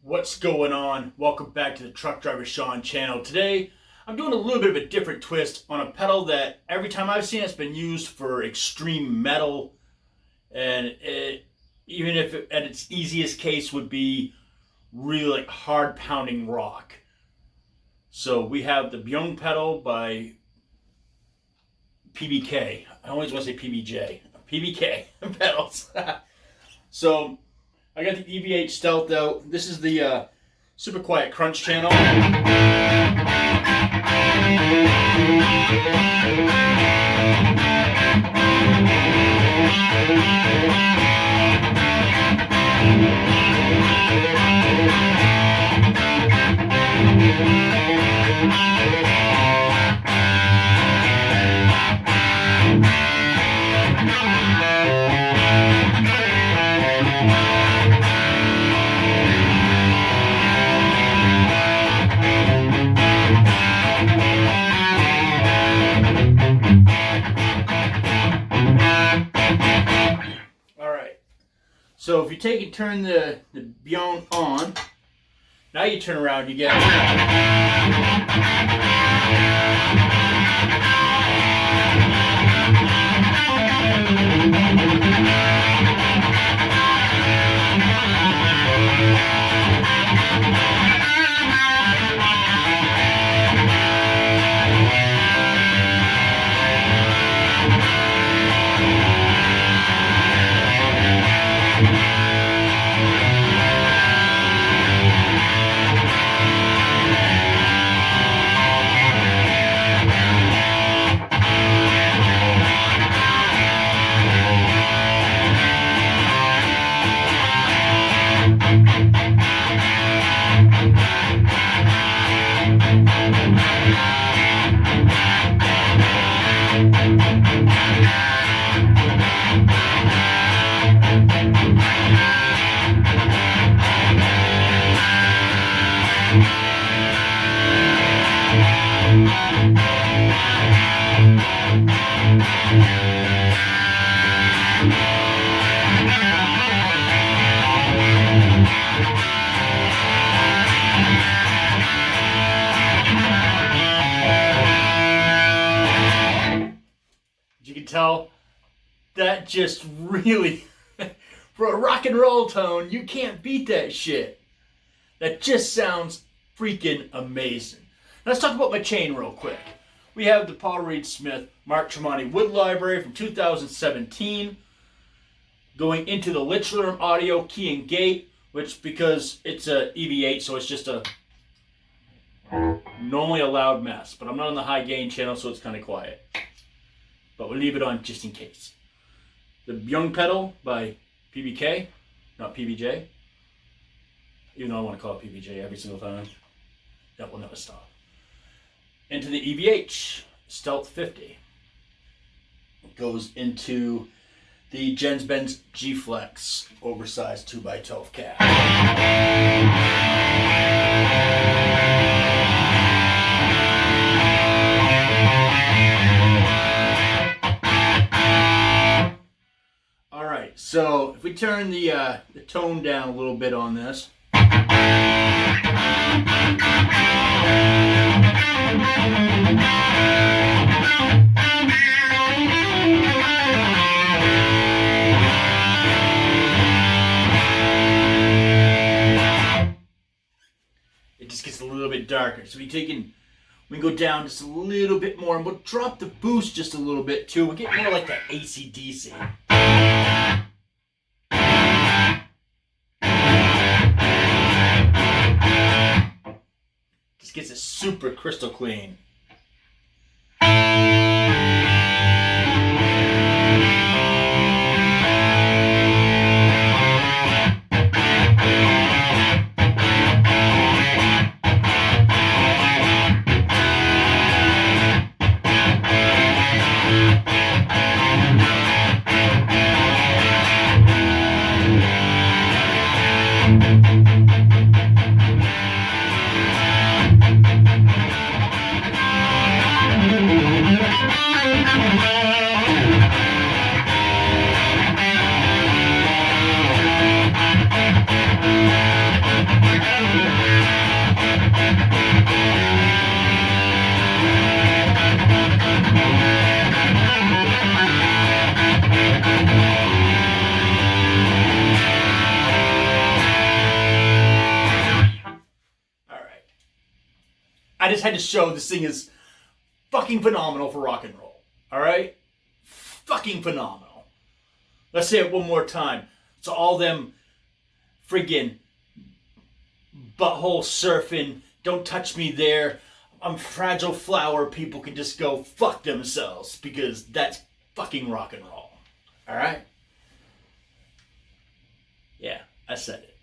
What's going on? Welcome back to the Truck Driver Sean channel. Today, I'm doing a little bit of a different twist on a pedal that every time I've seen it's been used for extreme metal, and even if at its easiest case would be really hard pounding rock. So we have the Bion pedal by PBK. I always want to say PBJ. PBK pedals. So I got the EV8 Stealth out. This is the super quiet crunch channel. So if you take and turn the Bion on, now you turn around, you get tell that just really, for a rock and roll tone, you can't beat that shit. That just sounds freaking amazing. Let's talk about my chain real quick. We have the Paul Reed Smith Mark Tremonti Wood Library from 2017 going into the Litchlerm Audio Key and Gate, which because it's a EV8, so it's just a normally a loud mess, but I'm not on the high gain channel, so it's kind of quiet. But we'll leave it on just in case. The Bion pedal by PBK, not PBJ. Even though I want to call it PBJ every single time. That will never stop. Into the EVH Stealth 50. It goes into the Jens-Benz G-Flex oversized 2x12 cab. So if we turn the tone down a little bit on this, it just gets a little bit darker. So we can go down just a little bit more, and we'll drop the boost just a little bit too. We'll get more like that AC/DC. Gets it super crystal clean. I just had to show this thing is fucking phenomenal for rock and roll. Alright? Fucking phenomenal. Let's say it one more time. So all them friggin' butthole surfing, don't touch me there, I'm fragile flower people can just go fuck themselves because that's fucking rock and roll. Alright? Yeah, I said it.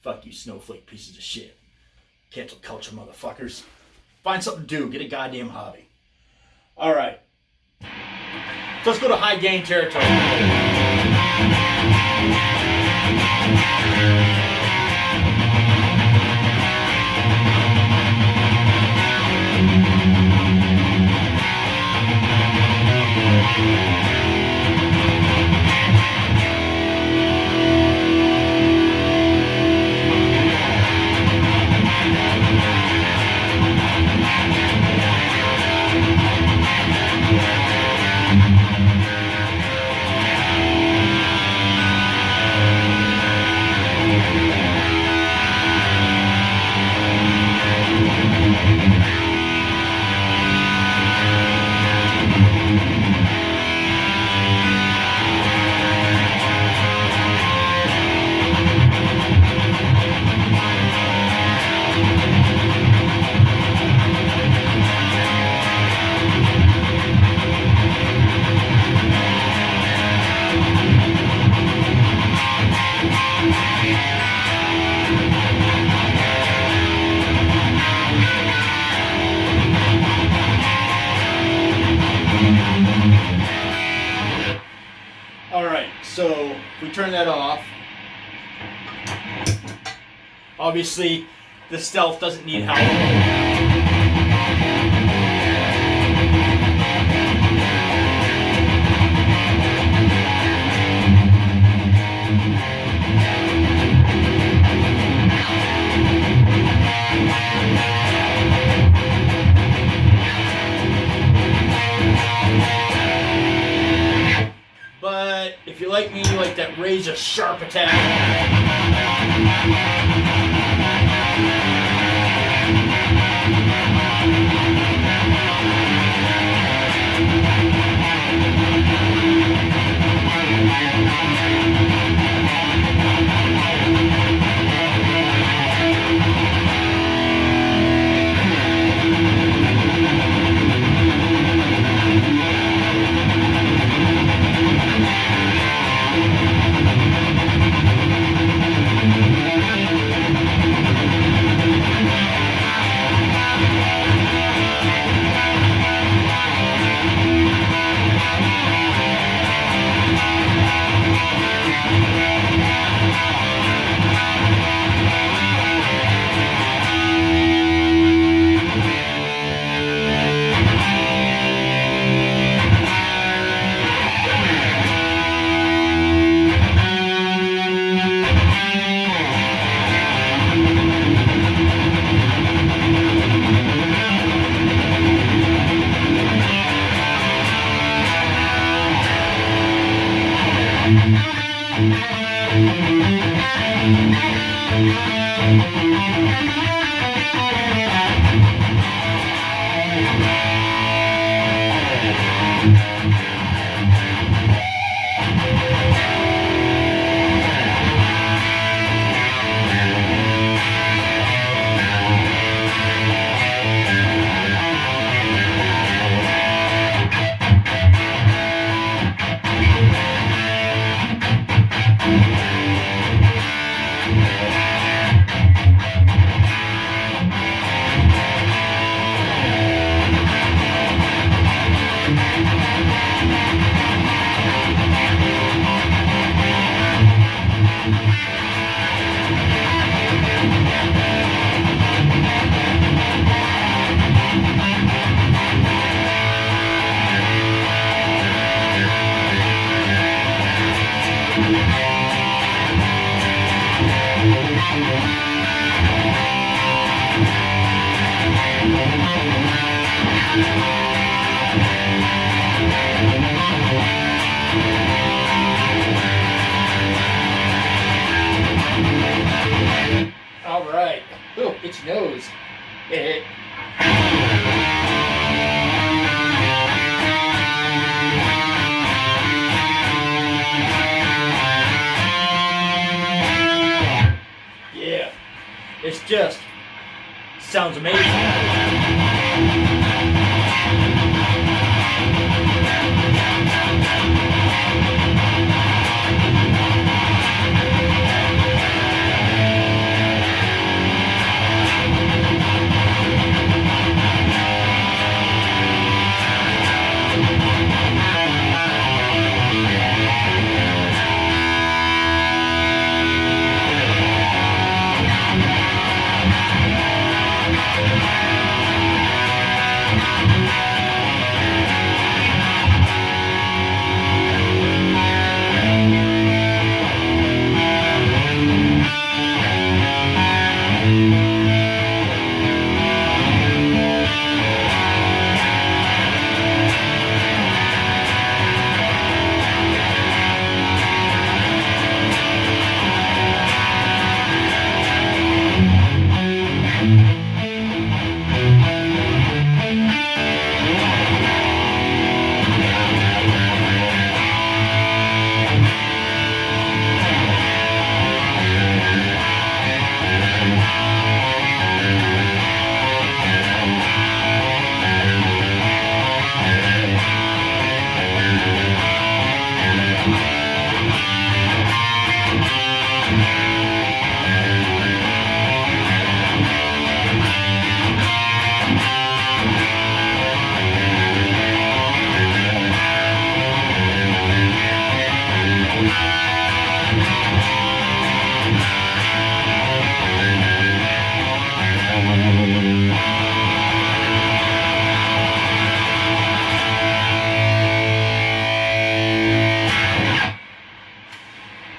Fuck you snowflake pieces of shit. Cancel culture, motherfuckers. Find something to do. Get a goddamn hobby. Alright. So let's go to high gain territory. So we turn that off. Obviously, the stealth doesn't need help. But if you like me, you like that razor sharp attack. she knows. Yeah, it's just sounds amazing.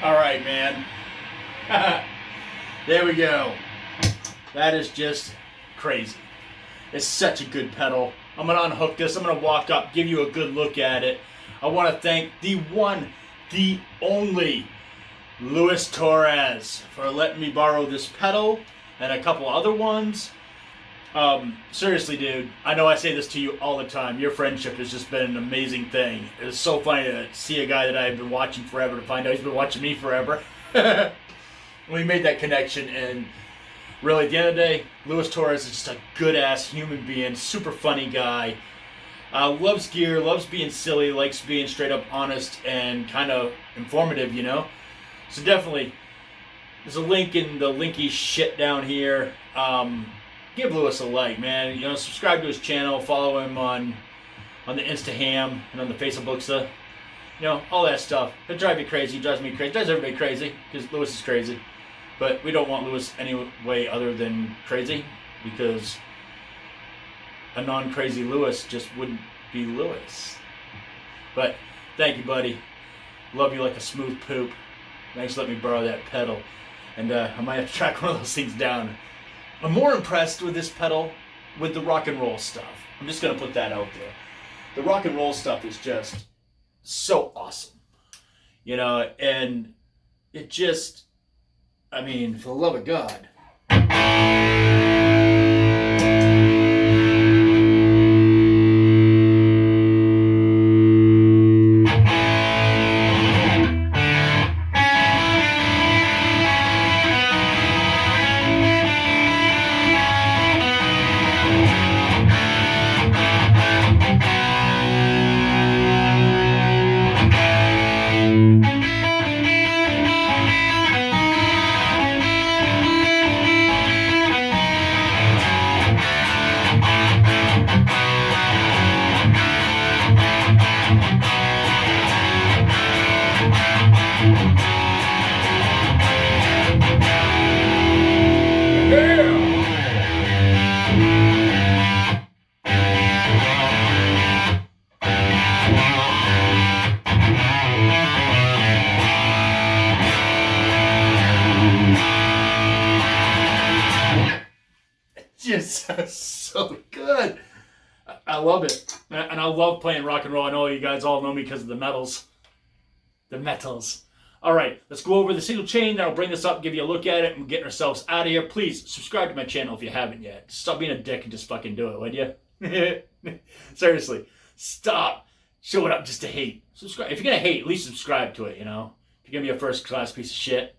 Alright, man. There we go. That is just crazy. It's such a good pedal. I'm going to unhook this. I'm going to walk up, give you a good look at it. I want to thank the one, the only Luis Torres for letting me borrow this pedal and a couple other ones. Seriously, dude, I know I say this to you all the time. Your friendship has just been an amazing thing. It's so funny to see a guy that I've been watching forever to find out he's been watching me forever. We made that connection, and really, at the end of the day, Luis Torres is just a good-ass human being, super funny guy. Loves gear, loves being silly, likes being straight up honest and kind of informative, you know? So definitely, there's a link in the linky shit down here. Give Luis a like, man. You know, subscribe to his channel, follow him on the Instaham and on the Facebooks, you know, all that stuff. It drives you crazy, drives me crazy, drives everybody crazy, because Luis is crazy. But we don't want Luis any way other than crazy, because a non-crazy Luis just wouldn't be Luis. But thank you, buddy. Love you like a smooth poop. Thanks for letting me borrow that pedal. And I might have to track one of those things down. I'm more impressed with this pedal with the rock and roll stuff. I'm just going to put that out there. The rock and roll stuff is just so awesome. You know, and it just, I mean, for the love of God. Just so good. I love it. And I love playing rock and roll. I know you guys all know me because of the metals. The metals. All right, let's go over the single chain. That'll bring this up, give you a look at it, and get ourselves out of here. Please subscribe to my channel if you haven't yet. Stop being a dick and just fucking do it, would you? Seriously, stop showing up just to hate. Subscribe. If you're gonna hate, at least subscribe to it. You know, if you're gonna be a first-class piece of shit,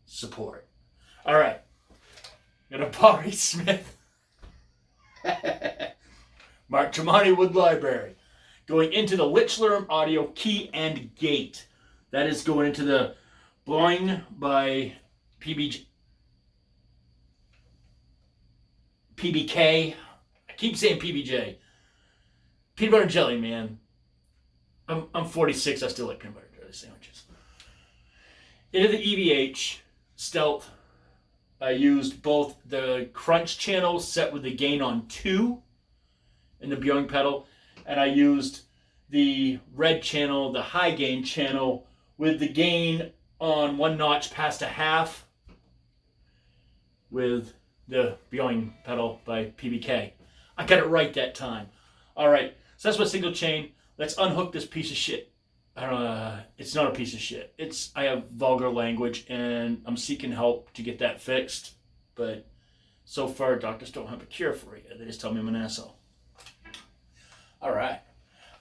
support. All right, got a Barry Smith, Mark Tremonti Wood Library, going into the Lichler Audio Key and Gate. That is going into the Bion by PBK. I keep saying PBJ. Peanut butter and jelly, man. I'm 46. I still like peanut butter and jelly sandwiches. Into the EVH Stealth, I used both the crunch channel set with the gain on 2 in the Bion pedal, and I used the red channel, the high gain channel, with the gain on 1 notch past a half with the Bion pedal by PBK. I got it right that time. All right, so that's my single chain. Let's unhook this piece of shit. I don't know. It's not a piece of shit. I have vulgar language, and I'm seeking help to get that fixed. But so far, doctors don't have a cure for it. They just tell me I'm an asshole. All right.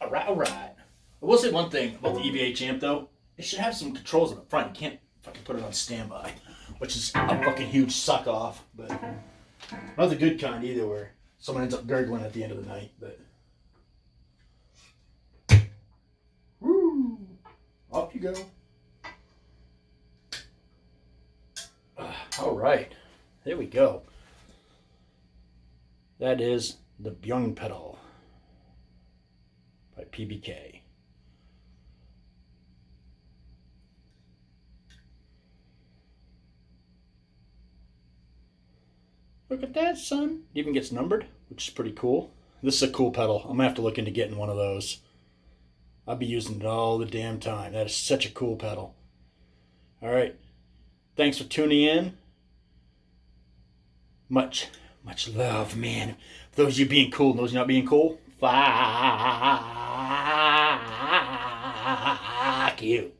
I will say one thing about the EVH amp, though. It should have some controls in the front. You can't fucking put it on standby, which is a fucking huge suck off. But not the good kind either, where someone ends up gurgling at the end of the night. But woo, off you go. All right, there we go. That is the Bion pedal by PBK. Look at that, son. It even gets numbered, which is pretty cool. This is a cool pedal. I'm going to have to look into getting one of those. I'll be using it all the damn time. That is such a cool pedal. All right. Thanks for tuning in. Much love, man. For those of you being cool and those not being cool, fuck you.